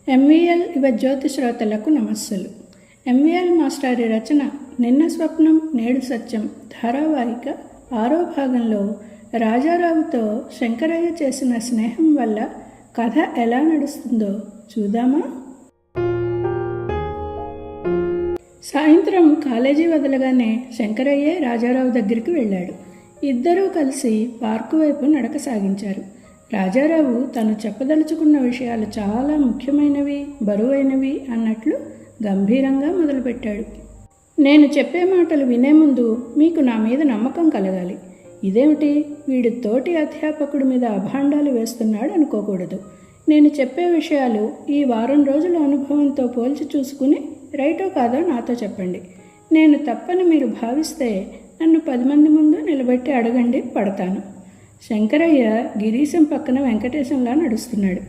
MVL Yuva Jyothi శ్రోతలకు నమస్సులు. MVL మాస్టారి రచన నిన్న స్వప్నం నేడు సత్యం ధారావాహిక 6వ భాగంలో రాజారావుతో శంకరయ్య చేసిన స్నేహం వల్ల కథ ఎలా నడుస్తుందో చూద్దామా? సాయంత్రం కాలేజీ వదలగానే శంకరయ్యే రాజారావు దగ్గరికి వెళ్ళాడు. ఇద్దరూ కలిసి పార్కు వైపు నడక సాగించారు. రాజారావు తను చెప్పదలుచుకున్న విషయాలు చాలా ముఖ్యమైనవి, బరువైనవి అన్నట్లు గంభీరంగా మొదలుపెట్టాడు. నేను చెప్పే మాటలు వినే ముందు మీకు నా మీద నమ్మకం కలగాలి. ఇదేమిటి, వీడి తోటి అధ్యాపకుడి మీద అభాండాలు వేస్తున్నాడు అనుకోకూడదు. నేను చెప్పే విషయాలు ఈ వారం రోజుల అనుభవంతో పోల్చి చూసుకుని రైటో కాదో నాతో చెప్పండి. నేను తప్పని మీరు భావిస్తే నన్ను 10 మంది ముందు నిలబెట్టి అడగండి, పడతాను. శంకరయ్య గిరీశం పక్కన వెంకటేశంలా నడుస్తున్నాడు.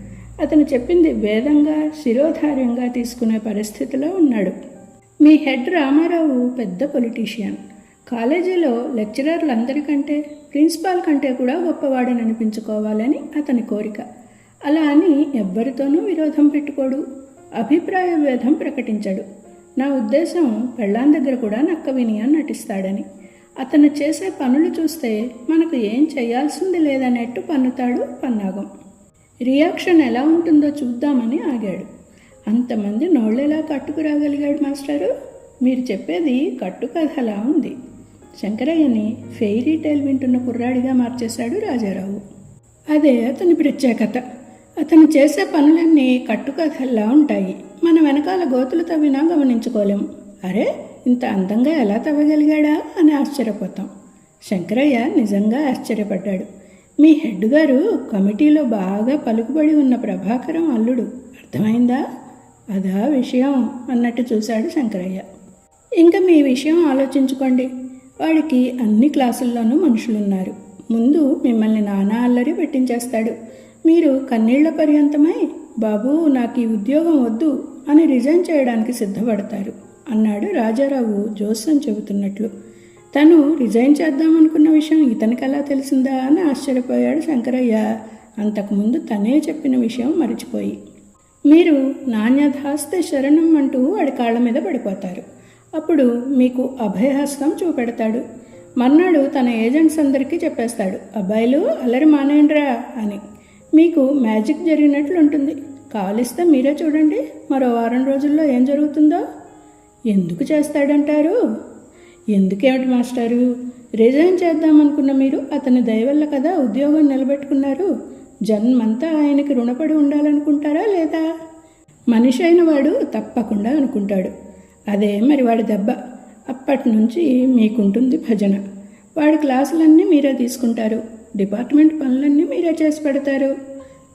అతను చెప్పింది వేదంగా శిరోధార్యంగా తీసుకునే పరిస్థితిలో ఉన్నాడు. మీ హెడ్ రామారావు పెద్ద పొలిటీషియన్. కాలేజీలో లెక్చరర్లందరికంటే ప్రిన్సిపాల్ కంటే కూడా గొప్పవాడని అనిపించుకోవాలని అతని కోరిక. అలా అని ఎవ్వరితోనూ విరోధం పెట్టుకోడు, అభిప్రాయ భేదం ప్రకటించడు. నా ఉద్దేశం పెళ్ళాం దగ్గర కూడా నక్క విని నటిస్తాడని. అతను చేసే పనులు చూస్తే మనకు ఏం చేయాల్సింది లేదన్నట్టు పన్నుతాడు పన్నాగం. రియాక్షన్ ఎలా ఉంటుందో చూద్దామని ఆగాడు. అంతమంది నోళ్ళెలా కట్టుకురాగలిగాడు మాస్టారు? మీరు చెప్పేది కట్టుకథలా ఉంది. శంకరయ్యని ఫెయిరీ టైల్ వింటున్న కుర్రాడిగా మార్చేశాడు రాజారావు. అదే అతని ప్రత్యేకత. అతను చేసే పనులన్నీ కట్టుకథల్లా ఉంటాయి. మన వెనకాల గోతులు తవ్వినా గమనించుకోలేం. అరే, ఇంత అందంగా ఎలా తవ్వగలిగాడా అని ఆశ్చర్యపోతాం. శంకరయ్య నిజంగా ఆశ్చర్యపడ్డాడు. మీ హెడ్ గారు కమిటీలో బాగా పలుకుబడి ఉన్న ప్రభాకరం అల్లుడు, అర్థమైందా? అదా విషయం అన్నట్టు చూశాడు శంకరయ్య. ఇంకా మీ విషయం ఆలోచించుకోండి. వాడికి అన్ని క్లాసుల్లోనూ మనుషులున్నారు. ముందు మిమ్మల్ని నానా అల్లరి పెట్టించేస్తాడు. మీరు కన్నీళ్ల పర్యంతమై బాబూ నాకు ఈ ఉద్యోగం వద్దు అని రిజైన్ చేయడానికి సిద్ధపడతారు అన్నాడు రాజారావు జోస్యం చెబుతున్నట్లు. తను రిజైన్ చేద్దామనుకున్న విషయం ఇతనికి ఎలా తెలిసిందా అని ఆశ్చర్యపోయాడు శంకరయ్య. అంతకుముందు తనే చెప్పిన విషయం మరిచిపోయి. మీరు నాణ్యధాస్తే శరణం అంటూ వాడి కాళ్ళ మీద పడిపోతారు. అప్పుడు మీకు అభయహస్తం చూపెడతాడు. మర్నాడు తన ఏజెంట్స్ అందరికీ చెప్పేస్తాడు, అబ్బాయిలు అల్లరి మానేయండిరా అని. మీకు మ్యాజిక్ జరిగినట్లు ఉంటుంది. కావలిస్తే మీరే చూడండి మరో వారం రోజుల్లో ఏం జరుగుతుందో. ఎందుకు చేస్తాడంటారు? ఎందుకేమిటి మాస్టారు, రిజైన్ చేద్దామనుకున్న మీరు అతని దయవల్ల కదా ఉద్యోగం నిలబెట్టుకున్నారు. జన్మంతా ఆయనకి రుణపడి ఉండాలనుకుంటారా లేదా? మనిషి అయిన వాడు తప్పకుండా అనుకుంటాడు. అదే మరి వాడి దెబ్బ. అప్పటి నుంచి మీకుంటుంది భజన. వాడి క్లాసులన్నీ మీరే తీసుకుంటారు, డిపార్ట్మెంట్ పనులన్నీ మీరే చేసి పెడతారు.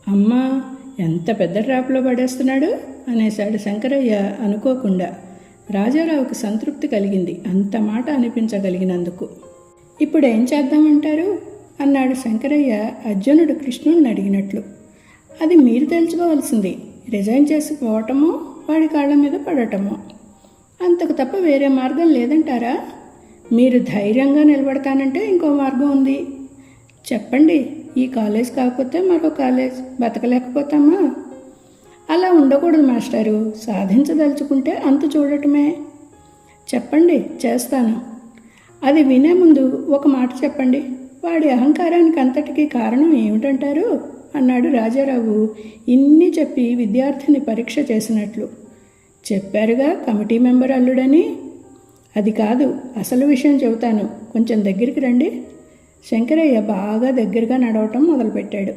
అమ్మా, ఎంత పెద్ద ట్రాప్లో పడేస్తున్నాడు అనేశాడు శంకరయ్య అనుకోకుండా. రాజారావుకి సంతృప్తి కలిగింది అంత మాట అనిపించగలిగినందుకు. ఇప్పుడు ఏం చేద్దామంటారు అన్నాడు శంకరయ్య అర్జునుడు కృష్ణుడిని అడిగినట్లు. అది మీరు తెలుసుకోవాల్సింది. రిజైన్ చేసి పోవటమో వాడి కాళ్ళ మీద పడటమో, అంతకు తప్ప వేరే మార్గం లేదంటారా? మీరు ధైర్యంగా నిలబడతానంటే ఇంకో మార్గం ఉంది. చెప్పండి. ఈ కాలేజ్ కాకపోతే మరో కాలేజ్, బతకలేకపోతామా? అలా ఉండకూడదు మాస్టారు. సాధించదలుచుకుంటే అంతు చూడటమే. చెప్పండి, చేస్తాను. అది వినే ముందు ఒక మాట చెప్పండి. వాడి అహంకారానికి అంతటికీ కారణం ఏమిటంటారు అన్నాడు రాజారావు ఇన్ని చెప్పి విద్యార్థిని పరీక్ష చేసినట్లు. చెప్పారుగా కమిటీ మెంబర్ అల్లుడని. అది కాదు, అసలు విషయం చెబుతాను. కొంచెం దగ్గరికి రండి. శంకరయ్య బాగా దగ్గరగా నడవటం మొదలుపెట్టాడు.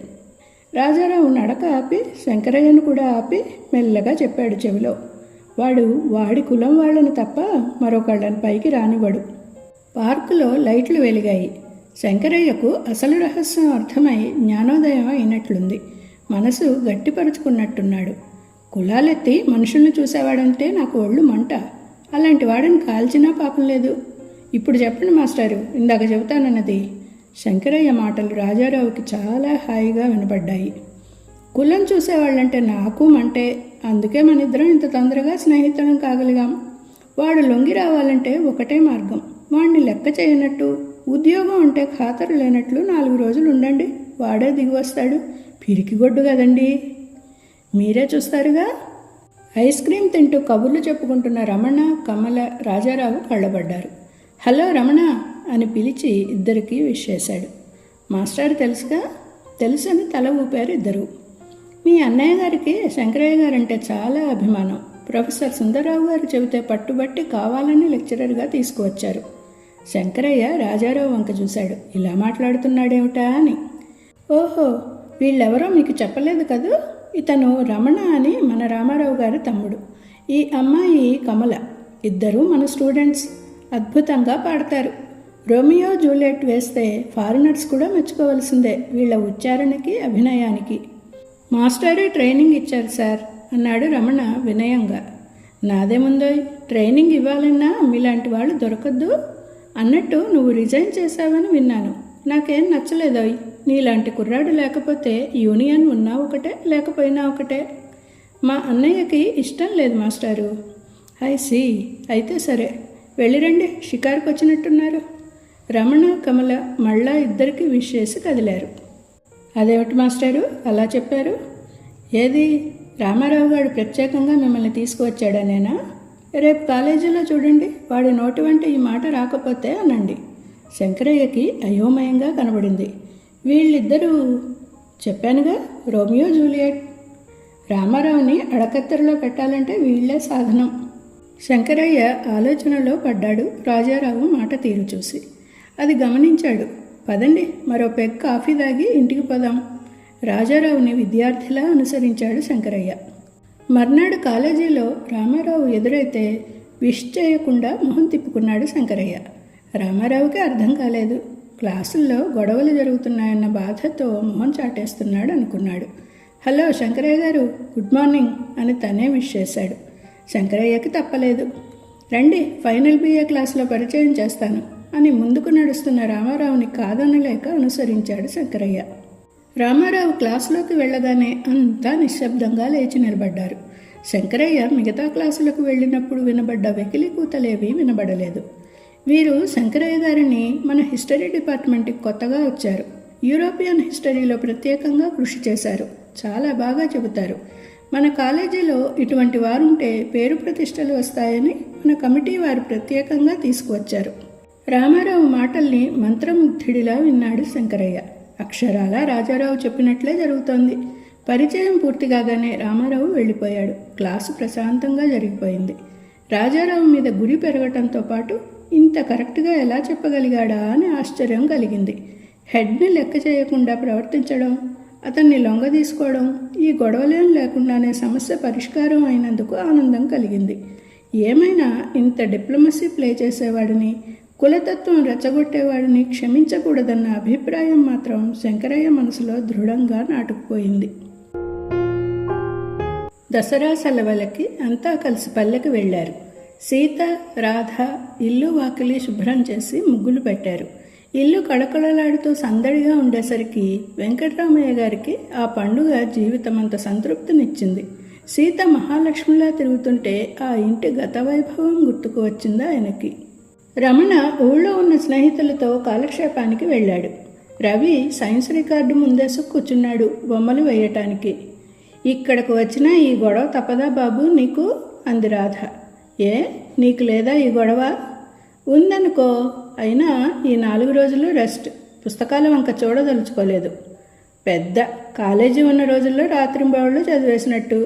రాజారావు నడక ఆపి శంకరయ్యను కూడా ఆపి మెల్లగా చెప్పాడు చెవిలో. వాడి కులం వాళ్ళను తప్ప మరొకళ్ళని పైకి రానివ్వడు. పార్కులో లైట్లు వెలిగాయి. శంకరయ్యకు అసలు రహస్యం అర్థమై జ్ఞానోదయం అయినట్లుంది. మనసు గట్టిపరుచుకున్నట్టున్నాడు. కులాలెత్తి మనుషుల్ని చూసేవాడంటే నాకు ఒళ్ళు మంట. అలాంటి వాడిని కాల్చినా పాపం లేదు. ఇప్పుడు చెప్పండి మాస్టారు, ఇందాక చెబుతానన్నది. శంకరయ్య మాటలు రాజారావుకి చాలా హాయిగా వినపడ్డాయి. కులం చూసేవాళ్ళంటే నాకు మంటే. అందుకే మన ఇద్దరం ఇంత తొందరగా స్నేహితులం కాగలిగాం. వాడు లొంగి రావాలంటే ఒకటే మార్గం. వాడిని లెక్క చేయనట్టు, ఉద్యోగం అంటే ఖాతరు లేనట్లు 4 రోజులు ఉండండి. వాడే దిగి వస్తాడు. పిరికిగొడ్డు కదండి. మీరే చూస్తారుగా ఐస్ క్రీం తింటూ కబుర్లు చెప్పుకుంటున్న రమణ, కమల, రాజారావు కళ్ళబడ్డారు. హలో రమణ అని పిలిచి ఇద్దరికీ విష్ చేశాడు. మాస్టర్ తెలుసుగా? తెలుసని తల ఊపారు ఇద్దరు. మీ అన్నయ్య గారికి శంకరయ్య గారంటే చాలా అభిమానం. ప్రొఫెసర్ సుందరరావు గారు చెబితే పట్టుబట్టి కావాలని లెక్చరర్గా తీసుకువచ్చారు. శంకరయ్య రాజారావు వంక చూశాడు. ఇలా మాట్లాడుతున్నాడేమిటా అని. ఓహో, వీళ్ళెవరో మీకు చెప్పలేదు కదూ? ఇతను రమణ అని మన రామారావు గారి తమ్ముడు. ఈ అమ్మాయి కమల. ఇద్దరూ మన స్టూడెంట్స్. అద్భుతంగా పాడతారు. రోమియో జూలియట్ వేస్తే ఫారినర్స్ కూడా మెచ్చుకోవలసిందే వీళ్ళ ఉచ్చారణకి, అభినయానికి. మాస్టరే ట్రైనింగ్ ఇచ్చారు సార్ అన్నాడు రమణ వినయంగా. నాదేముందో, ట్రైనింగ్ ఇవ్వాలన్నా మీలాంటి వాళ్ళు దొరకద్దు. అన్నట్టు నువ్వు రిజైన్ చేశావని విన్నాను. నాకేం నచ్చలేదోయ్. నీలాంటి కుర్రాడు లేకపోతే యూనియన్ ఉన్నా ఒకటే, లేకపోయినా ఒకటే. మా అన్నయ్యకి ఇష్టం లేదు మాస్టారు. I see. అయితే సరే, వెళ్ళిరండి, షికారుకు వచ్చినట్టున్నారు. రమణ, కమల మళ్ళా ఇద్దరికి విష్ చేసి కదిలారు. అదేమిటి మాస్టారు అలా చెప్పారు? ఏది, రామారావు గారు ప్రత్యేకంగా మిమ్మల్ని తీసుకువచ్చాడనేనా? రేపు కాలేజీలో చూడండి, వాడి నోటి వెంట ఈ మాట రాకపోతే అనండి. శంకరయ్యకి అయోమయంగా కనబడింది. వీళ్ళిద్దరూ చెప్పానుగా, రోమియో జూలియట్. రామారావుని అడకత్తెరలో పెట్టాలంటే వీళ్లే సాధనం. శంకరయ్య ఆలోచనలో పడ్డాడు రాజారావు మాట తీరు చూసి. అది గమనించాడు. పదండి, మరో పెగ్ కాఫీ తాగి ఇంటికి పోదాం. రాజారావుని విద్యార్థిలా అనుసరించాడు శంకరయ్య. మర్నాడు కాలేజీలో రామారావు ఎదురైతే విష్ చేయకుండా మొహం తిప్పుకున్నాడు శంకరయ్య. రామారావుకి అర్థం కాలేదు. క్లాసుల్లో గొడవలు జరుగుతున్నాయన్న బాధతో మొహం చాటేస్తున్నాడు అనుకున్నాడు. హలో శంకరయ్య గారు, గుడ్ మార్నింగ్ అని తనే విష్ చేశాడు. శంకరయ్యకి తప్పలేదు. రండి, ఫైనల్ BA క్లాసులో పరిచయం చేస్తాను అని ముందుకు నడుస్తున్న రామారావుని కాదనలేక అనుసరించాడు శంకరయ్య. రామారావు క్లాసులోకి వెళ్ళగానే అంతా నిశ్శబ్దంగా లేచి నిలబడ్డారు. శంకరయ్య మిగతా క్లాసులకు వెళ్ళినప్పుడు వినబడ్డ వెకిలి కూతలేవి వినబడలేదు. వీరు శంకరయ్య గారిని మన హిస్టరీ డిపార్ట్మెంట్కి కొత్తగా వచ్చారు. యూరోపియన్ హిస్టరీలో ప్రత్యేకంగా కృషి చేశారు. చాలా బాగా చెబుతారు. మన కాలేజీలో ఇటువంటి వారుంటే పేరు ప్రతిష్టలు వస్తాయని మన కమిటీ వారు ప్రత్యేకంగా తీసుకువచ్చారు. రామారావు మాటల్ని మంత్రముగ్ధుడిలా విన్నాడు శంకరయ్య. అక్షరాల రాజారావు చెప్పినట్లే జరుగుతోంది. పరిచయం పూర్తి కాగానే రామారావు వెళ్ళిపోయాడు. క్లాసు ప్రశాంతంగా జరిగిపోయింది. రాజారావు మీద గురి పెరగటంతో పాటు ఇంత కరెక్ట్గా ఎలా చెప్పగలిగాడా అని ఆశ్చర్యం కలిగింది. హెడ్ని లెక్క చేయకుండా ప్రవర్తించడం, అతన్ని లొంగ తీసుకోవడం, ఈ గొడవలేం లేకుండానే సమస్య పరిష్కారం అయినందుకు ఆనందం కలిగింది. ఏమైనా ఇంత డిప్లొమసీ ప్లే చేసేవాడిని, కులతత్వం రెచ్చగొట్టేవాడిని క్షమించకూడదన్న అభిప్రాయం మాత్రం శంకరయ్య మనసులో దృఢంగా నాటుకుపోయింది. దసరా సెలవులకి అంతా కలిసి పల్లెకి వెళ్ళారు. సీత, రాధ ఇల్లు వాకిలి శుభ్రం చేసి ముగ్గులు పెట్టారు. ఇల్లు కళకళలాడుతూ సందడిగా ఉండేసరికి వెంకటరామయ్య గారికి ఆ పండుగ జీవితమంత సంతృప్తినిచ్చింది. సీత మహాలక్ష్మిలా తిరుగుతుంటే ఆ ఇంటి గత వైభవం గుర్తుకు వచ్చింది ఆయనకి. రమణ ఊళ్ళో ఉన్న స్నేహితులతో కాలక్షేపానికి వెళ్ళాడు. రవి సైన్స్ రికార్డు ముందేసు కూర్చున్నాడు బొమ్మలు వేయటానికి. ఇక్కడకు వచ్చినా ఈ గొడవ తప్పదా బాబు నీకు అంది రాధ. ఏ, నీకు లేదా ఈ గొడవ? ఉందనుకో, అయినా ఈ 4 రోజులు రెస్ట్. పుస్తకాల వంక చూడదలుచుకోలేదు. పెద్ద కాలేజీ ఉన్న రోజుల్లో రాత్రింబవళ్ళు చదివేసినట్టు.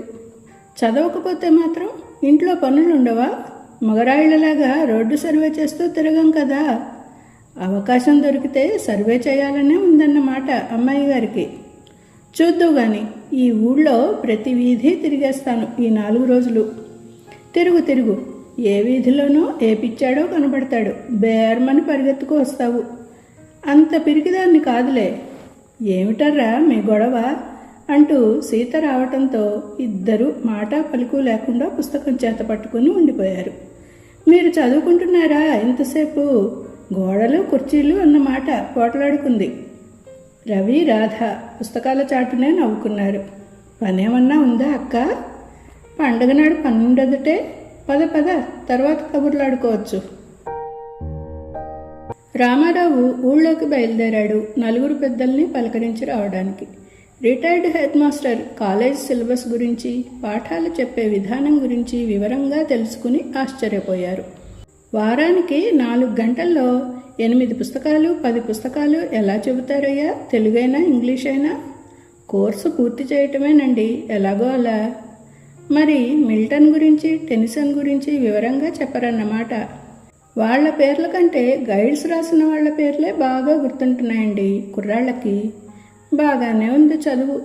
చదవకపోతే మాత్రం ఇంట్లో పనులుండవా? మగరాయిళ్ళలాగా రోడ్డు సర్వే చేస్తూ తిరగం కదా. అవకాశం దొరికితే సర్వే చేయాలనే ఉందన్నమాట అమ్మాయి గారికి. చూద్దు గాని, ఈ ఊళ్ళో ప్రతి వీధి తిరిగేస్తాను ఈ 4 రోజులు. తిరుగు, ఏ వీధిలోనో ఏ పిచ్చాడో కనబడతాడు, బేర్మని పరిగెత్తుకు వస్తావు. అంత పిరికిదాన్ని కాదులే. ఏమిటర్రా మీ గొడవ అంటూ సీత రావటంతో ఇద్దరు మాట పలుకు లేకుండా పుస్తకం చేత పట్టుకుని ఉండిపోయారు. మీరు చదువుకుంటున్నారా ఇంతసేపు? గోడలు కుర్చీలు అన్నమాట పోట్లాడుకుంది. రవి, రాధ పుస్తకాల చాటునే నవ్వుకున్నారు. పనేమన్నా ఉందా అక్క? పండగ నాడు పని ఉండదుటే. పద తర్వాత కబుర్లాడుకోవచ్చు. రామారావు ఊళ్ళోకి బయలుదేరాడు 4 పెద్దల్ని పలకరించి రావడానికి. Retired head master college syllabus గురించి, పాఠాలు చెప్పే విధానం గురించి వివరంగా తెలుసుకుని ఆశ్చర్యపోయారు. వారానికి 4 గంటల్లో 8 పుస్తకాలు 10 పుస్తకాలు ఎలా చెబుతారయ్యా? తెలుగైనా ఇంగ్లీష్ అయినా? కోర్సు పూర్తి చేయటమేనండి, ఎలాగో అలా. మరి మిల్టన్ గురించి, టెనిసన్ గురించి వివరంగా చెప్పరన్నమాట. వాళ్ళ పేర్ల కంటే గైడ్స్ రాసిన వాళ్ళ పేర్లే బాగా గుర్తుంటున్నాయండి కుర్రాళ్ళకి. బాగానే ఉంది చదువు.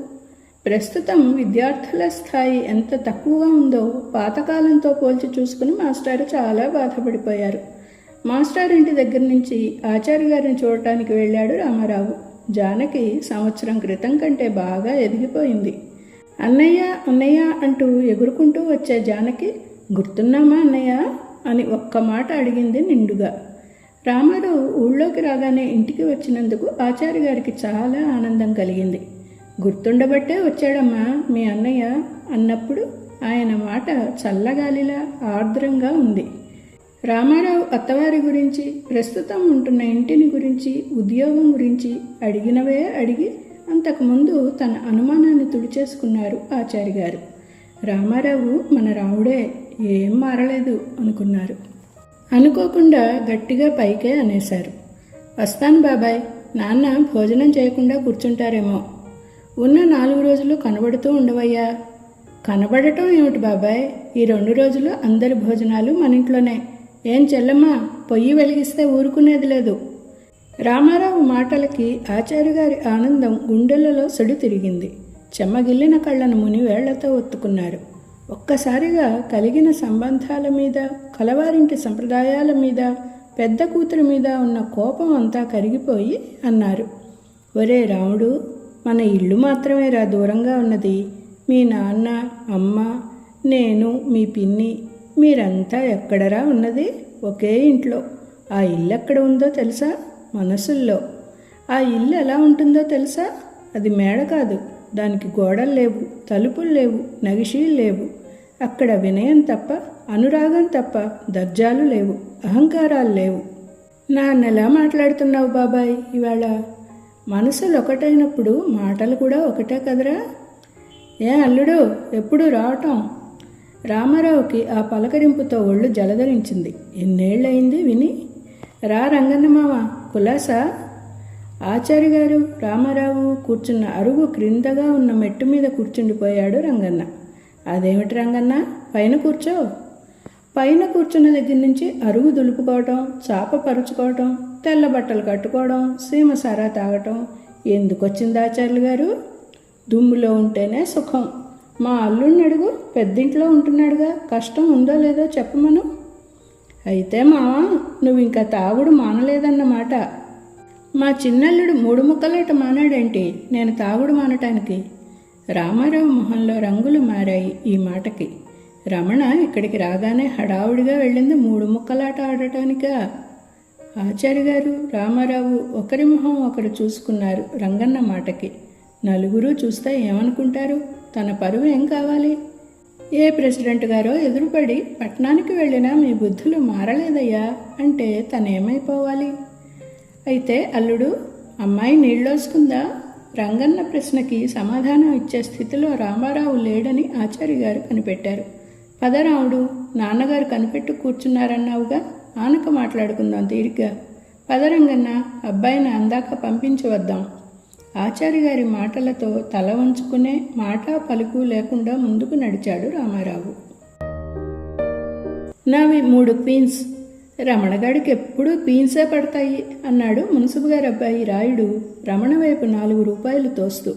ప్రస్తుతం విద్యార్థుల స్థాయి ఎంత తక్కువగా ఉందో పాతకాలంతో పోల్చి చూసుకుని మాస్టారు చాలా బాధపడిపోయారు. మాస్టర్ ఇంటి దగ్గర నుంచి ఆచార్య గారిని చూడటానికి వెళ్ళాడు రామారావు. జానకి సంవత్సరం క్రితం కంటే బాగా ఎదిగిపోయింది. అన్నయ్య అన్నయ్య అంటూ ఎగురుకుంటూ వచ్చే జానకి, గుర్తున్నామా అన్నయ్య అని ఒక్క మాట అడిగింది నిండుగా. రామారావు ఊళ్ళోకి రాగానే ఇంటికి వచ్చినందుకు ఆచార్య గారికి చాలా ఆనందం కలిగింది. గుర్తుండబట్టే వచ్చాడమ్మా మీ అన్నయ్య అన్నప్పుడు ఆయన మాట చల్లగాలిలా ఆర్ద్రంగా ఉంది. రామారావు అత్తవారి గురించి, ప్రస్తుతం ఉంటున్న ఇంటిని గురించి, ఉద్యోగం గురించి అడిగినవే అడిగి అంతకుముందు తన అనుమానాన్ని తుడిచేసుకున్నారు ఆచార్య గారు. రామారావు మన రాముడే, ఏం మారలేదు అనుకున్నారు. అనుకోకుండా గట్టిగా పైకే అనేశారు. వస్తాను బాబాయ్, నాన్న భోజనం చేయకుండా కూర్చుంటారేమో. ఉన్న 4 రోజులు కనబడుతూ ఉండవయ్యా. కనబడటం ఏమిటి బాబాయ్, ఈ 2 రోజులు అందరి భోజనాలు మన ఇంట్లోనే. ఏం చెల్లమ్మా, పొయ్యి వెలిగిస్తే ఊరుకునేది లేదు. రామారావు మాటలకి ఆచార్య గారి ఆనందం గుండెలలో సడి తిరిగింది. చెమ్మగిల్లిన కళ్ళను మునివేళ్లతో ఒత్తుకున్నారు. ఒక్కసారిగా కలిగిన సంబంధాల మీద, కలవారింటి సంప్రదాయాల మీద, పెద్ద కూతురి మీద ఉన్న కోపం అంతా కరిగిపోయి అన్నారు, ఒరే రాముడు, మన ఇల్లు మాత్రమేరా దూరంగా ఉన్నది. మీ నాన్న, అమ్మ, నేను, మీ పిన్ని, మీరంతా ఎక్కడరా ఉన్నది? ఒకే ఇంట్లో. ఆ ఇల్లు ఎక్కడ ఉందో తెలుసా? మనసుల్లో. ఆ ఇల్లు ఎలా ఉంటుందో తెలుసా? అది మేడ కాదు, దానికి గోడలు లేవు, తలుపులు లేవు, నగిషీలు లేవు. అక్కడ వినయం తప్ప, అనురాగం తప్ప దర్జాలు లేవు, అహంకారాలు లేవు. నాన్నెలా మాట్లాడుతున్నావు బాబాయ్ ఇవాళ? మనసులు ఒకటైనప్పుడు మాటలు కూడా ఒకటే కదరా. ఏ అల్లుడు, ఎప్పుడు రావటం? రామారావుకి ఆ పలకరింపుతో ఒళ్ళు జలధరించింది. ఎన్నేళ్ళయింది విని. రా రంగన్న మామ, కులాసా? ఆచార్య గారు రామారావు కూర్చున్న అరుగు క్రిందగా ఉన్న మెట్టు మీద కూర్చుండిపోయాడు రంగన్న. అదేమిటి రంగన్న, పైన కూర్చో. పైన కూర్చున్న దగ్గర నుంచి అరుగు దులుపుకోవటం, చాప పరుచుకోవటం, తెల్ల బట్టలు కట్టుకోవడం, సీమ సారా తాగటం ఎందుకొచ్చింది ఆచార్యులు గారు? దుమ్ములో ఉంటేనే సుఖం. మా అల్లుడిని అడుగు, పెద్దింట్లో ఉంటున్నాడుగా, కష్టం ఉందో లేదో చెప్పమను. అయితే మావా, నువ్వు ఇంకా తాగుడు మానలేదన్నమాట. మా చిన్నల్లుడు 3 ముక్కలేట మానాడేంటి నేను తాగుడు మానటానికి? రామారావు మొహంలో రంగులు మారాయి ఈ మాటకి. రమణ ఇక్కడికి రాగానే హడావుడిగా వెళ్ళింది 3 ముక్కలాట ఆడటానికా? ఆచార్య గారు రామారావు ఒకరి మొహం ఒకరు చూసుకున్నారు రంగన్న మాటకి. నలుగురు చూస్తే ఏమనుకుంటారు? తన పరువు ఏం కావాలి? ఏ ప్రెసిడెంట్ గారో ఎదురుపడి పట్టణానికి వెళ్ళినా మీ బుద్ధులు మారలేదయ్యా అంటే తనేమైపోవాలి? అయితే అల్లుడు, అమ్మాయి నీళ్ళోసుకుందా? రంగన్న ప్రశ్నకి సమాధానం ఇచ్చే స్థితిలో రామారావు లేడని ఆచార్య గారు కనిపెట్టారు. పదరాముడు, నాన్నగారు కనిపెట్టు కూర్చున్నారన్నావుగా, ఆనక మాట్లాడుకుందాం తీరిగ్గా. పదరంగన్న, అబ్బాయిని అందాక పంపించి వద్దాం. ఆచార్య గారి మాటలతో తల వంచుకునే మాట పలుకు లేకుండా ముందుకు నడిచాడు రామారావు. నావి 3 క్వీన్స్. రమణగాడికి ఎప్పుడూ క్వీన్సే పడతాయి అన్నాడు మున్సిపు గారి అబ్బాయి రాయుడు రమణ వైపు 4 రూపాయలు తోస్తూ.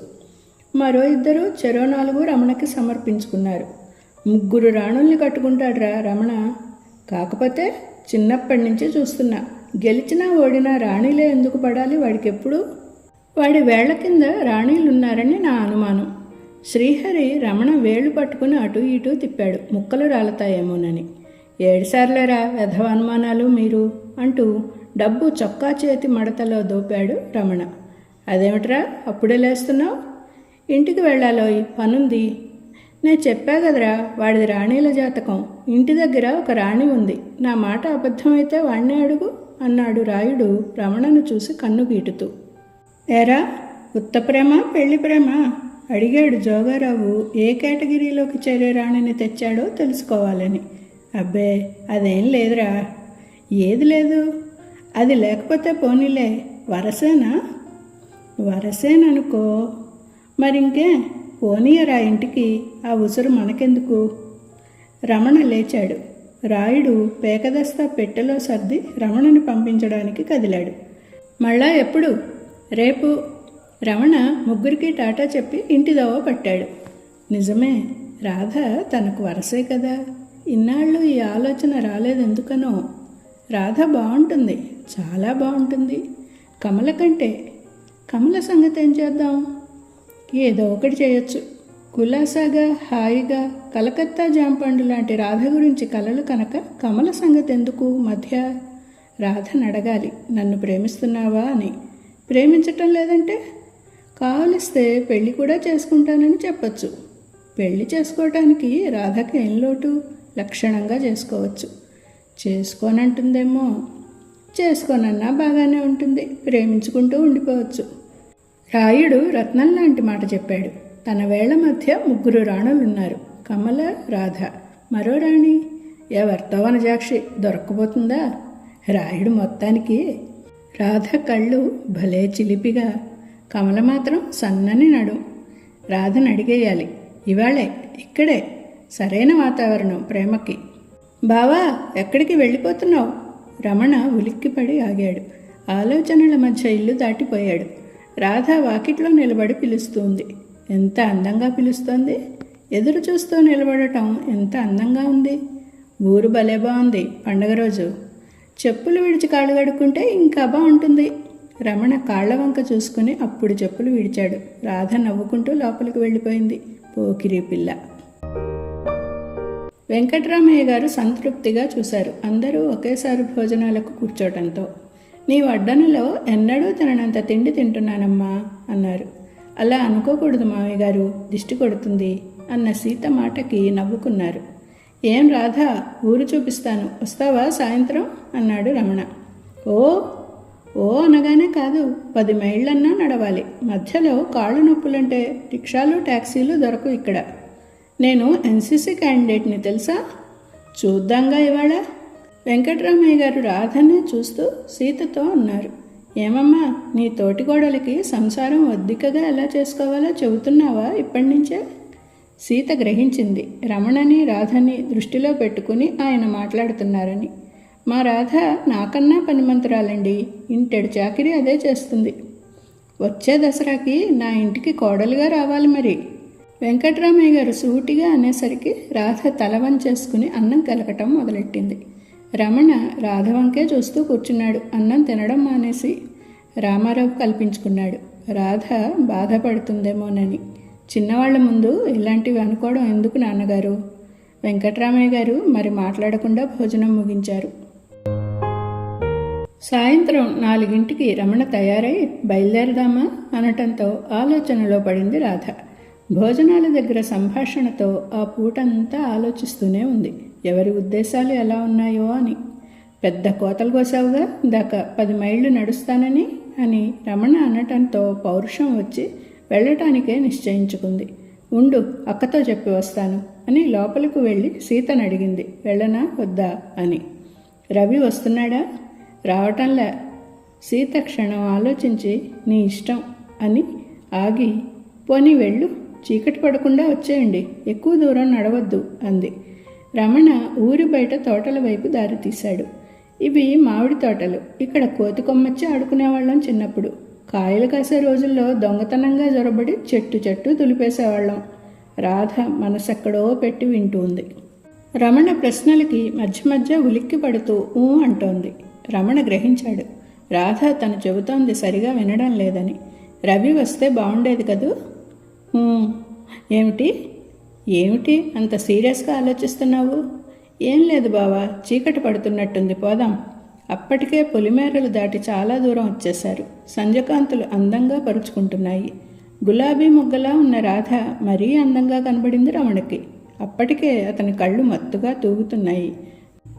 మరో 2 చెరో 4 రమణకి సమర్పించుకున్నారు. 3 రాణుల్ని కట్టుకుంటాడ్రా రమణ. కాకపోతే చిన్నప్పటి నుంచి చూస్తున్నా, గెలిచినా ఓడినా రాణిలే ఎందుకు పడాలి వాడికెప్పుడు? వాడి వేళ్ల కింద రాణీలున్నారని నా అనుమానం. శ్రీహరి రమణ వేళ్లు పట్టుకుని అటు ఇటు తిప్పాడు, ముక్కలు రాలతాయేమోనని. 7 సార్లేరా వెధవ అనుమానాలు మీరు అంటూ డబ్బు చొక్కా చేతి మడతలో దోపాడు రమణ. అదేమిట్రా అప్పుడే లేస్తున్నావు? ఇంటికి వెళ్ళాలోయ్, పనుంది. నేను చెప్పా కదరా, వాడిది రాణీల జాతకం. ఇంటి దగ్గర ఒక రాణి ఉంది. నా మాట అబద్ధమైతే వాణ్ణే అడుగు అన్నాడు రాయుడు రమణను చూసి కన్ను గీటుతూ. ఏరా, ఉత్త ప్రేమ పెళ్లి ప్రేమ? అడిగాడు జోగారావు ఏ కేటగిరీలోకి చేరే రాణిని తెచ్చాడో తెలుసుకోవాలని. అబ్బే అదేం లేదురా. ఏది లేదు? అది లేకపోతే పోనీలే, వరసేనా? వరసేననుకో. మరింకే పోనీయరా ఇంటికి, ఆ ఉసురు మనకెందుకు? రమణ లేచాడు. రాయుడు పేకదస్తా పెట్టెలో సర్ది రమణని పంపించడానికి కదిలాడు. మళ్ళా ఎప్పుడు? రేపు. రమణ ముగ్గురికి టాటా చెప్పి ఇంటి దోవ పట్టాడు. నిజమే, రాధ తనకు వరసే కదా. ఇన్నాళ్ళు ఈ ఆలోచన రాలేదెందుకనో. రాధ బాగుంటుంది, చాలా బాగుంటుంది, కమల కంటే. కమల సంగతి ఏం చేద్దాం? ఏదో ఒకటి చేయొచ్చు. కులాసాగా హాయిగా కలకత్తా జాంపండు లాంటి రాధ గురించి కలలు కనుక కమల సంగతి ఎందుకు మధ్య? రాధను అడగాలి, నన్ను ప్రేమిస్తున్నావా అని. ప్రేమించటం లేదంటే కావలిస్తే పెళ్ళి కూడా చేసుకుంటానని చెప్పచ్చు. పెళ్ళి చేసుకోవటానికి రాధకి ఏం లోటు? లక్షణంగా చేసుకోవచ్చు. చేసుకోనంటుందేమో. చేసుకోనన్నా బాగానే ఉంటుంది, ప్రేమించుకుంటూ ఉండిపోవచ్చు. రాయుడు రత్నం లాంటి మాట చెప్పాడు. తన వేళ్ల మధ్య ముగ్గురు రాణులున్నారు, కమల, రాధ, మరో రాణి. ఎవరితో వనజాక్షి దొరక్కపోతుందా? రాయుడు మొత్తానికి. రాధ కళ్ళు భలే చిలిపిగా, కమల మాత్రం సన్నని నడు. రాధను అడిగేయాలి, ఇవాళే, ఇక్కడే. సరైన వాతావరణం ప్రేమకి. బావా, ఎక్కడికి వెళ్ళిపోతున్నావు? రమణ ఉలిక్కిపడి ఆగాడు. ఆలోచనల మధ్య ఇల్లు దాటిపోయాడు. రాధ వాకిట్లో నిలబడి పిలుస్తుంది. ఎంత అందంగా పిలుస్తోంది! ఎదురు చూస్తూ నిలబడటం ఎంత అందంగా ఉంది! ఊరు భలే బాగుంది పండగ రోజు. చెప్పులు విడిచి కాళ్ళు కడుక్కుంటే ఇంకా బాగుంటుంది. రమణ కాళ్ల వంక చూసుకుని అప్పుడు చెప్పులు విడిచాడు. రాధ నవ్వుకుంటూ లోపలికి వెళ్ళిపోయింది. పోకిరి పిల్ల. వెంకట్రామయ్య గారు సంతృప్తిగా చూశారు. అందరూ ఒకేసారి భోజనాలకు కూర్చోటంతో. నీ వడ్డనలో ఎన్నడూ తిననంత తిండి తింటున్నానమ్మా అన్నారు. అలా అనుకోకూడదు మామయ్య గారు, దిష్టి కొడుతుంది అన్న సీత మాటకి నవ్వుకున్నారు. ఏం రాధా, ఊరు చూపిస్తాను, వస్తావా సాయంత్రం అన్నాడు రమణ. ఓ ఓ అనగానే కాదు, 10 మైళ్ళన్నా నడవాలి. మధ్యలో కాళ్ళు నొప్పులంటే రిక్షాలు ట్యాక్సీలు దొరకవు ఇక్కడ. నేను ఎన్సీసీ క్యాండిడేట్ని తెలుసా? చూద్దాంగా ఇవాళ. వెంకట్రామయ్య గారు రాధనే చూస్తూ సీతతో అన్నారు. ఏమమ్మా, నీ తోటికోడలికి సంసారం ఒద్దికగా ఎలా చేసుకోవాలో చెబుతున్నావా ఇప్పటి నుంచే? సీత గ్రహించింది రమణని రాధని దృష్టిలో పెట్టుకుని ఆయన మాట్లాడుతున్నారని. మా రాధ నాకన్నా పనిమంతురాలండి, ఇంటెడు చాకిరీ అదే చేస్తుంది. వచ్చే దసరాకి నా ఇంటికి కోడలుగా రావాలి మరి. వెంకట్రామయ్య గారు సూటిగా అనేసరికి రాధ తల వంచేసుకుని అన్నం కలకటం మొదలెట్టింది. రమణ రాధ వంకే చూస్తూ కూర్చున్నాడు. అన్నం తినడం మానేసి. రామారావు కల్పించుకున్నాడు, రాధ బాధపడుతుందేమోనని. చిన్నవాళ్ల ముందు ఇలాంటివి అనుకోవడం ఎందుకు నాన్నగారు? వెంకట్రామయ్య గారు మరి మాట్లాడకుండా భోజనం ముగించారు. సాయంత్రం 4ంటికి రమణ తయారై బయలుదేరదామా అనటంతో ఆలోచనలో పడింది రాధ. భోజనాల దగ్గర సంభాషణతో ఆ పూటంతా ఆలోచిస్తూనే ఉంది. ఎవరి ఉద్దేశాలు ఎలా ఉన్నాయో అని. పెద్ద కోతలు కోసావుగా, దాకా 10 మైళ్ళు నడుస్తానని అని రమణ అనటంతో పౌరుషం వచ్చి వెళ్ళటానికే నిశ్చయించుకుంది. ఉండు, అక్కతో చెప్పి వస్తాను అని లోపలికి వెళ్ళి సీతను అడిగింది. వెళ్ళనా వద్దా అని. రవి వస్తున్నాడా? రావటంలే. సీత క్షణం ఆలోచించి నీ ఇష్టం అని ఆగి, పోనీ వెళ్ళు, చీకటి పడకుండా వచ్చేయండి, ఎక్కువ దూరం నడవద్దు అంది. రమణ ఊరి బయట తోటల వైపు దారి తీశాడు. ఇవి మామిడి తోటలు. ఇక్కడ కోతి కొమ్మచ్చి ఆడుకునేవాళ్ళం చిన్నప్పుడు. కాయలు కాసే రోజుల్లో దొంగతనంగా జొరబడి చెట్టు తులిపేసేవాళ్ళం. రాధ మనసెక్కడో పెట్టి వింటూ ఉంది. రమణ ప్రశ్నలకి మధ్య ఉలిక్కి పడుతూ ఊ అంటోంది. రమణ గ్రహించాడు, రాధ తను చెబుతోంది సరిగా వినడం లేదని. రవి వస్తే బాగుండేది కదూ. ఏమిటి ఏమిటి అంత సీరియస్గా ఆలోచిస్తున్నావు? ఏం లేదు బావా, చీకటి పడుతున్నట్టుంది, పోదాం. అప్పటికే పొలిమేరలు దాటి చాలా దూరం వచ్చేశారు. సంధ్యకాంతులు అందంగా పరుచుకుంటున్నాయి. గులాబీ మొగ్గలా ఉన్న రాధ మరీ అందంగా కనబడింది రమణకి. అప్పటికే అతని కళ్ళు మత్తుగా తూగుతున్నాయి.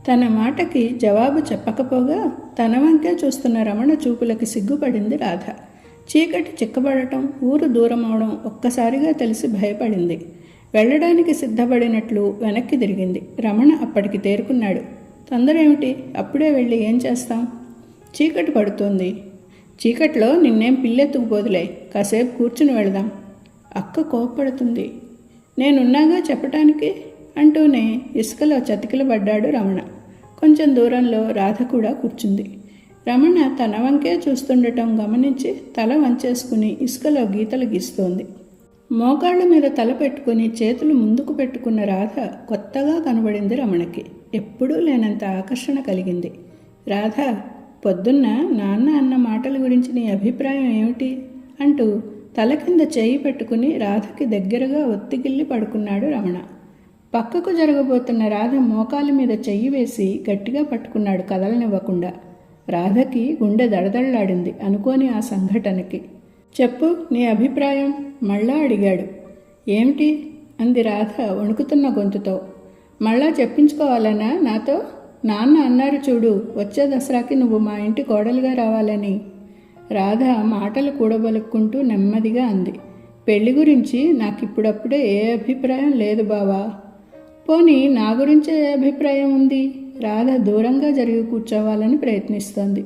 తన మాటకి జవాబు చెప్పకపోగా తన వంకే చూస్తున్న రమణ చూపులకి సిగ్గుపడింది రాధ. చీకటి చిక్కబడటం, ఊరు దూరం అవడం ఒక్కసారిగా తెలిసి భయపడింది. వెళ్ళడానికి సిద్ధపడినట్లు వెనక్కి తిరిగింది. రమణ అప్పటికి తేరుకున్నాడు. తొందర ఏమిటి? అప్పుడే వెళ్ళి ఏం చేస్తాం? చీకటి పడుతోంది. చీకట్లో నిన్నేం పిల్లెత్తుకుపోదులే, కాసేపు కూర్చుని వెళదాం. అక్క కోప్పడుతుంది. నేనున్నాగా చెప్పటానికి అంటూనే ఇసుకలో చతికిలబడ్డాడు రమణ. కొంచెం దూరంలో రాధ కూడా కూర్చుంది. రమణ తన వంకే చూస్తుండటం గమనించి తల వంచేసుకుని ఇసుకలో గీతలు గీస్తోంది. మోకాళ్ళ మీద తల పెట్టుకుని చేతులు ముందుకు పెట్టుకున్న రాధ కొత్తగా కనబడింది రమణకి. ఎప్పుడూ లేనంత ఆకర్షణ కలిగింది. రాధ, పొద్దున్న నాన్న అన్న మాటల గురించి నీ అభిప్రాయం ఏమిటి అంటూ తల కింద చేయి పెట్టుకుని రాధకి దగ్గరగా ఒత్తిగిల్లి పడుకున్నాడు రమణ. పక్కకు జరగబోతున్న రాధ మోకాలి మీద చెయ్యి వేసి గట్టిగా పట్టుకున్నాడు కదలనివ్వకుండా. రాధకి గుండె దడదళ్లాడింది అనుకోని ఆ సంఘటనకి. చెప్పు, నీ అభిప్రాయం మళ్ళా అడిగాడు. ఏమిటి అంది రాధ వణుకుతున్న గొంతుతో. మళ్ళా చెప్పించుకోవాలనా నాతో? నాన్న అన్నారు చూడు, వచ్చే దసరాకి నువ్వు మా ఇంటి కోడలుగా రావాలని. రాధ మాటలు కూడబలుక్కుంటూ నెమ్మదిగా అంది. పెళ్లి గురించి నాకిప్పుడప్పుడే ఏ అభిప్రాయం లేదు బావా. పోనీ నా గురించే ఏ అభిప్రాయం ఉంది? రాధ దూరంగా జరిగి కూర్చోవాలని ప్రయత్నిస్తోంది.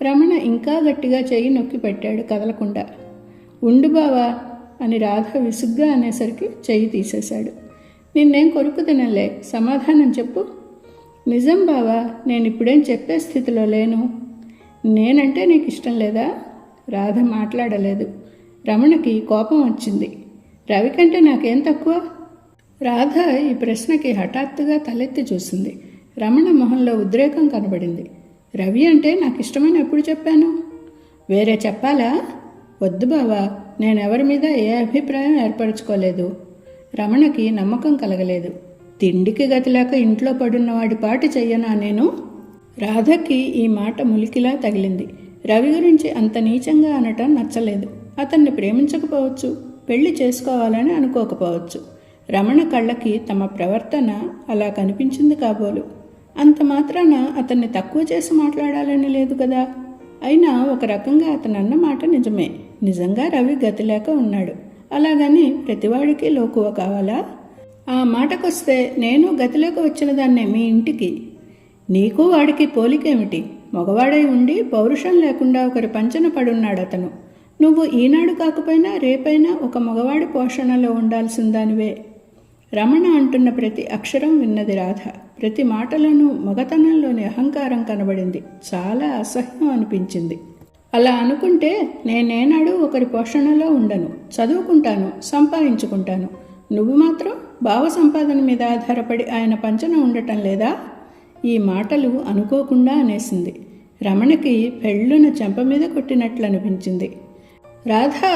రమణ ఇంకా గట్టిగా చెయ్యి నొక్కి పెట్టాడు కదలకుండా. ఉండు బావా అని రాధ విసుగ్గా అనేసరికి చెయ్యి తీసేశాడు. నిన్నేం కొరుకు తినలే, సమాధానం చెప్పు. నిజం బావా, నేను ఇప్పుడేం చెప్పే స్థితిలో లేను. నేనంటే నీకు ఇష్టం లేదా? రాధ మాట్లాడలేదు. రమణకి కోపం వచ్చింది. రవి కంటే నాకేం తక్కువ? రాధ ఈ ప్రశ్నకి హఠాత్తుగా తలెత్తి చూసింది. రమణ మొహంలో ఉద్రేకం కనబడింది. రవి అంటే నాకు ఇష్టమని ఎప్పుడు చెప్పాను? వేరే చెప్పాలా? వద్దు బావా, నేనెవరి మీద ఏ అభిప్రాయం ఏర్పరచుకోలేదు. రమణకి నమ్మకం కలగలేదు. తిండికి గతిలేక ఇంట్లో పడున్నవాడి పాటి చెయ్యనా నేను? రాధకి ఈ మాట ములికిలా తగిలింది. రవి గురించి అంత నీచంగా అనటం నచ్చలేదు. అతన్ని ప్రేమించకపోవచ్చు, పెళ్లి చేసుకోవాలని అనుకోకపోవచ్చు. రమణ కళ్ళకి తమ ప్రవర్తన అలా కనిపించింది కాబోలు. అంత మాత్రాన అతన్ని తక్కువ చేసి మాట్లాడాలని లేదు కదా. అయినా ఒక రకంగా అతను అన్న మాట నిజమే. నిజంగా రవి గతిలేక ఉన్నాడు. అలాగని ప్రతివాడికి లోకువ కావాలా? ఆ మాటకొస్తే నేను గతిలేక వచ్చిన దాన్నే మీ ఇంటికి. నీకు వాడికి పోలికేమిటి? మగవాడై ఉండి పౌరుషం లేకుండా ఒకరి పంచన పడున్నాడు అతను. నువ్వు ఈనాడు కాకపోయినా రేపైనా ఒక మగవాడి పోషణలో ఉండాల్సిన దానివే. రమణ అంటున్న ప్రతి అక్షరం విన్నది రాధ. ప్రతి మాటలోనూ మగతనంలోని అహంకారం కనబడింది. చాలా అసహ్యం అనిపించింది. అలా అనుకుంటే నేనేనాడు ఒకరి పోషణలో ఉండను. చదువుకుంటాను, సంపాదించుకుంటాను. నువ్వు మాత్రం భావ సంపాదన మీద ఆధారపడి ఆయన పంచన ఉండటం లేదా? ఈ మాటలు అనుకోకుండా అనేసింది. రమణకి పెళ్ళున చెంప మీద కొట్టినట్లు అనిపించింది. రాధా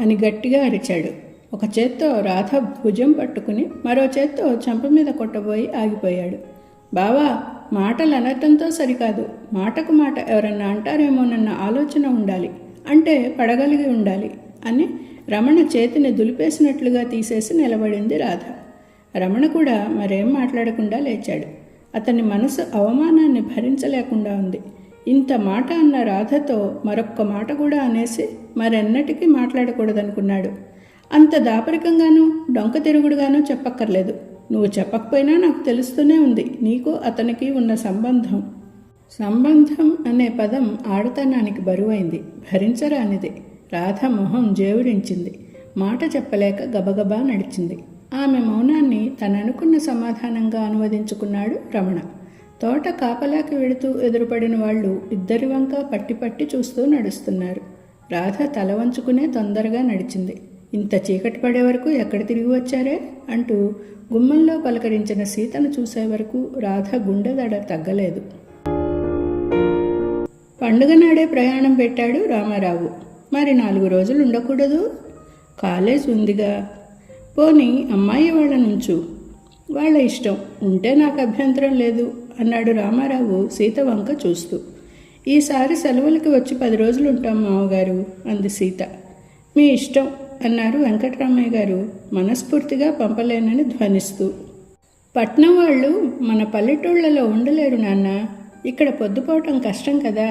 అని గట్టిగా అరిచాడు. ఒక చేత్తో రాధ భుజం పట్టుకుని మరో చేత్తో చెంప మీద కొట్టబోయి ఆగిపోయాడు. బావా, మాటలు అనటంతో సరికాదు, మాటకు మాట ఎవరన్నా అంటారేమోనన్న ఆలోచన ఉండాలి, అంటే పడగలిగి ఉండాలి అని రమణ చేతిని దులిపేసినట్లుగా తీసేసి నిలబడింది రాధ. రమణ కూడా మరేం మాట్లాడకుండా లేచాడు. అతని మనసు అవమానాన్ని భరించలేకుండా ఉంది. ఇంత మాట అన్న రాధతో మరొక్క మాట కూడా అనేసి మరెన్నటికీ మాట్లాడకూడదనుకున్నాడు. అంత దాపరికంగానూ డొంక తిరుగుడుగానూ చెప్పక్కర్లేదు. నువ్వు చెప్పకపోయినా నాకు తెలుస్తూనే ఉంది నీకు అతనికి ఉన్న సంబంధం. సంబంధం అనే పదం ఆడతనానికి బరువైంది, భరించరానిది. రాధ మొహం జేవురించింది. మాట చెప్పలేక గబగబా నడిచింది. ఆమె మౌనాన్ని తననుకున్న సమాధానంగా అనువదించుకున్నాడు రమణ. తోట కాపలాకి వెడుతూ ఎదురుపడిన వాళ్ళు ఇద్దరి వంక పట్టి పట్టి చూస్తూ నడుస్తున్నారు. రాధ తల వంచుకునే తొందరగా నడిచింది. ఇంత చీకటి పడే వరకు ఎక్కడ తిరిగి వచ్చారే అంటూ గుమ్మంలో పలకరించిన సీతను చూసే వరకు రాధ గుండెదడ తగ్గలేదు. పండుగ నాడే ప్రయాణం పెట్టాడు రామారావు. మరి 4 రోజులు ఉండకూడదు? కాలేజ్ ఉందిగా. పోనీ అమ్మాయి వాళ్ళ నుంచు, వాళ్ళ ఇష్టం, ఉంటే నాకు అభ్యంతరం లేదు అన్నాడు రామారావు సీత వంక చూస్తూ. ఈసారి సెలవులకి వచ్చి 10 రోజులు ఉంటాం మామగారు అంది సీత. మీ ఇష్టం అన్నారు వెంకటరామయ్య గారు మనస్ఫూర్తిగా పంపలేనని ధ్వనిస్తూ. పట్నం వాళ్ళు మన పల్లెటూళ్లలో ఉండలేరు నాన్న, ఇక్కడ పొద్దుపోవటం కష్టం కదా.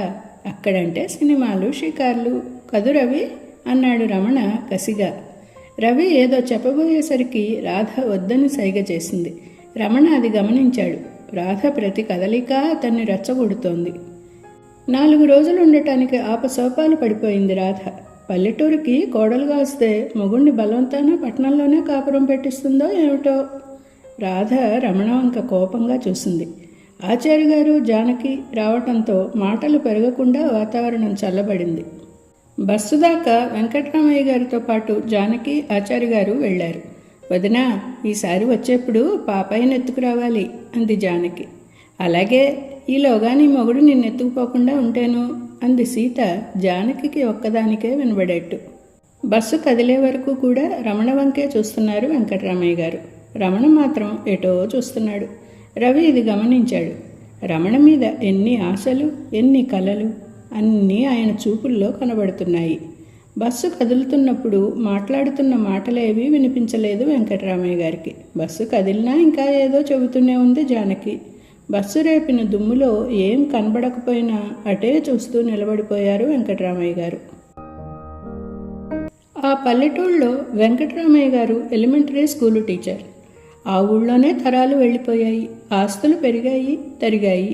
అక్కడంటే సినిమాలు, షికార్లు కదు రవి. అన్నాడు రమణ కసిగా. రవి ఏదో చెప్పబోయేసరికి రాధ వద్దని సైగ చేసింది. రమణ అది గమనించాడు. రాధ ప్రతి కదలిక అతన్ని రెచ్చగొడుతోంది. 4 రోజులు ఉండటానికి ఆపసోపాలు పడిపోయింది రాధ. పల్లెటూరికి కోడలుగా వస్తే మొగుణ్ణి బలవంతాన పట్టణంలోనే కాపురం పెట్టిస్తుందో ఏమిటో. రాధ రమణ వంక కోపంగా చూసింది. ఆచార్య గారు జానకి రావటంతో మాటలు పెరగకుండా వాతావరణం చల్లబడింది. బస్సు దాకా వెంకటరామయ్య గారితో పాటు జానకి ఆచార్య గారు వెళ్లారు. వదినా, ఈసారి వచ్చేప్పుడు పాపాయిని ఎత్తుకురావాలి అంది జానకి. అలాగే, ఈలోగా నీ మొగుడు నిన్నెత్తుకుపోకుండా ఉంటేను అంది సీత జానకి ఒక్కదానికే వినబడేట్టు. బస్సు కదిలే వరకు కూడా రమణ వంకే చూస్తున్నారు వెంకటరామయ్య గారు. రమణ మాత్రం ఎటో చూస్తున్నాడు. రవి ఇది గమనించాడు. రమణ మీద ఎన్ని ఆశలు, ఎన్ని కలలు అన్నీ ఆయన చూపుల్లో కనబడుతున్నాయి. బస్సు కదులుతున్నప్పుడు మాట్లాడుతున్న మాటలేవీ వినిపించలేదు వెంకటరామయ్య గారికి. బస్సు కదిలినా ఇంకా ఏదో చెబుతూనే ఉంది జానకి. బస్సు రేపిన దుమ్ములో ఏం కనబడకపోయినా అటే చూస్తూ నిలబడిపోయారు వెంకటరామయ్య గారు. ఆ పల్లెటూళ్ళలో వెంకటరామయ్య గారు ఎలిమెంటరీ స్కూలు టీచర్. ఆ ఊళ్ళోనే తరాలు వెళ్ళిపోయాయి. ఆస్తులు పెరిగాయి, తరిగాయి.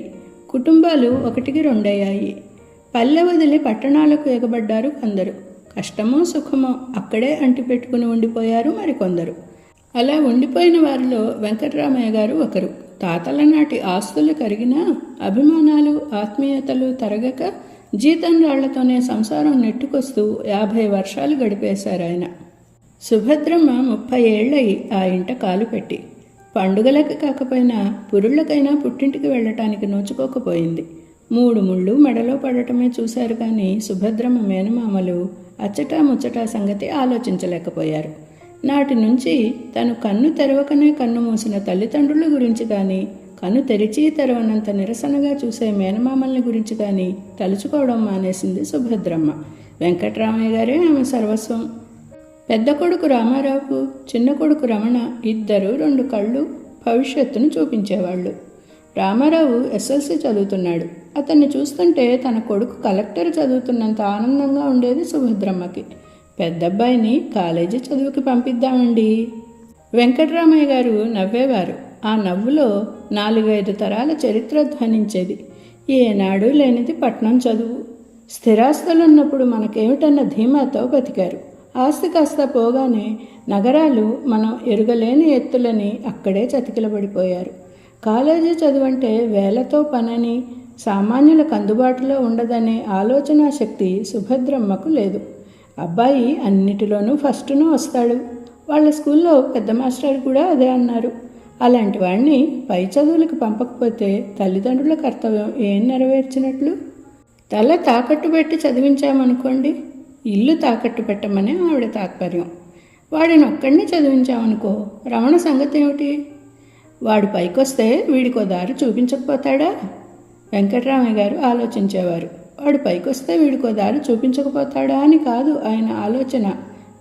కుటుంబాలు 1కి 2 అయ్యాయి. పల్లె వదిలి పట్టణాలకు ఎగబడ్డారు కొందరు. కష్టమో సుఖమో అక్కడే అంటిపెట్టుకుని ఉండిపోయారు మరికొందరు. అలా ఉండిపోయిన వారిలో వెంకటరామయ్య గారు ఒకరు. తాతల నాటి ఆస్తులు కరిగినా అభిమానాలు, ఆత్మీయతలు తరగక జీతం రాళ్లతోనే సంసారం నెట్టుకొస్తూ 50 వర్షాలు గడిపేశారు ఆయన. సుభద్రమ్మ 30 ఏళ్లయి ఆ ఇంట కాలు పెట్టి. పండుగలకి కాకపోయినా పురుళ్ళకైనా పుట్టింటికి వెళ్ళటానికి నోచుకోకపోయింది. 3 ముళ్ళు మెడలో పడటమే చూశారు కానీ సుభద్రమ్మ మేనమామలు అచ్చటా ముచ్చటా సంగతి ఆలోచించలేకపోయారు. నాటి నుంచి తను కన్ను తెరవకనే కన్ను మూసిన తల్లిదండ్రుల గురించి కానీ, కన్ను తెరిచి తెరవనంత నిరసనగా చూసే మేనమామల్ని గురించి కానీ తలుచుకోవడం మానేసింది సుభద్రమ్మ. వెంకటరామయ్య గారే ఆమె సర్వస్వం. పెద్ద కొడుకు రామారావు, చిన్న కొడుకు రమణ ఇద్దరు 2 కళ్ళు భవిష్యత్తును చూపించేవాళ్ళు. రామారావు SLC చదువుతున్నాడు. అతన్ని చూస్తుంటే తన కొడుకు కలెక్టర్ చదువుతున్నంత ఆనందంగా ఉండేది సుభద్రమ్మకి. పెద్దబ్బాయిని కాలేజీ చదువుకి పంపిద్దామండి. వెంకటరామయ్య గారు నవ్వేవారు. ఆ నవ్వులో 4-5 తరాల చరిత్ర ధ్వనించేది. ఏనాడు లేనిది పట్నం చదువు. స్థిరాస్తులున్నప్పుడు మనకేమిటన్న ధీమాతో బతికారు. ఆస్తి కాస్త పోగానే నగరాలు మనం ఎరుగలేని ఎత్తులని అక్కడే చతికిలబడిపోయారు. కాలేజీ చదువంటే వేలతో పనని, సామాన్యులకు అందుబాటులో ఉండదనే ఆలోచన శక్తి సుభద్రమ్మకు లేదు. అబ్బాయి అన్నిటిలోనూ ఫస్టును వస్తాడు. వాళ్ళ స్కూల్లో పెద్ద మాస్టర్ కూడా అదే అన్నారు. అలాంటి వాడిని పై చదువులకు పంపకపోతే తల్లిదండ్రుల కర్తవ్యం ఏం నెరవేర్చినట్లు? తల తాకట్టు పెట్టి చదివించామనుకోండి, ఇల్లు తాకట్టు పెట్టమని ఆవిడ తాత్పర్యం. వాడిని ఒక్కడిని చదివించామనుకో, రమణ సంగతి ఏమిటి? వాడు పైకొస్తే వీడికో దారి చూపించకపోతాడా? వెంకటరామయ్య గారు ఆలోచించేవారు. వాడు పైకొస్తే వీడికో దారి చూపించకపోతాడా అని కాదు ఆయన ఆలోచన.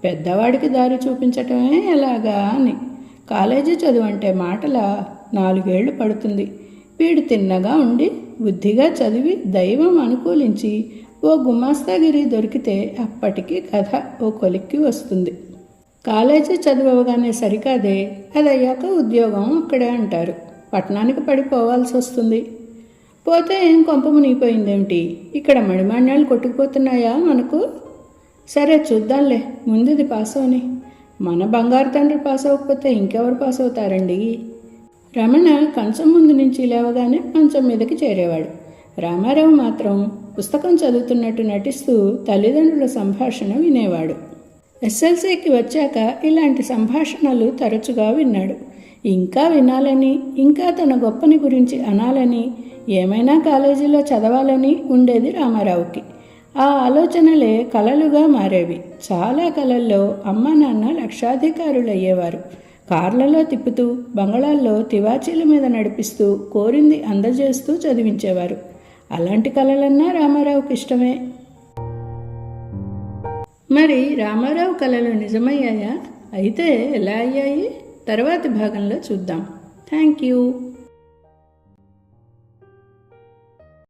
పెద్దవాడికి దారి చూపించటమే ఎలాగా అని. కాలేజీ చదువు అంటే మాటల 4 ఏళ్లు పడుతుంది. వీడు తిన్నగా ఉండి బుద్ధిగా చదివి దైవం అనుకూలించి ఓ గుమాస్తాగిరి దొరికితే అప్పటికి కథ ఓ కొలిక్కి వస్తుంది. కాలేజీ చదువగానే సరికాదే, అదయ్యాక ఉద్యోగం అక్కడే అంటారు. పట్టణానికి పడిపోవాల్సి వస్తుంది. పోతే ఏం కొంప మునిగిపోయిందేమిటి? ఇక్కడ మణిమాన్యాలు కొట్టుకుపోతున్నాయా మనకు? సరే చూద్దాంలే, ముందుది పాస్ అవని. మన బంగారు తండ్రి పాస్ అవ్వకపోతే ఇంకెవరు పాస్ అవుతారండి? రమణ కంచం ముందు నుంచి లేవగానే మంచం మీదకి చేరేవాడు. రామారావు మాత్రం పుస్తకం చదువుతున్నట్టు నటిస్తూ తల్లిదండ్రుల సంభాషణ వినేవాడు. SLCకి వచ్చాక ఇలాంటి సంభాషణలు తరచుగా విన్నాడు. ఇంకా వినాలని, ఇంకా తన గొప్పని గురించి అనాలని, ఏమైనా కాలేజీలో చదవాలని ఉండేది రామారావుకి. ఆ ఆలోచనలే కలలుగా మారేవి. చాలా కలల్లో అమ్మా నాన్న లక్షాధికారులు అయ్యేవారు. కార్లలో తిప్పుతూ, బంగళాల్లో తివాచీల మీద నడిపిస్తూ, కోరింది అందజేస్తూ చదివించేవారు. అలాంటి కలలన్నా రామారావుకి ఇష్టమే. మరి రామారావు కలలు నిజమయ్యాయా? అయితే ఎలా అయ్యాయి? తర్వాతి భాగంలో చూద్దాం. Thank you.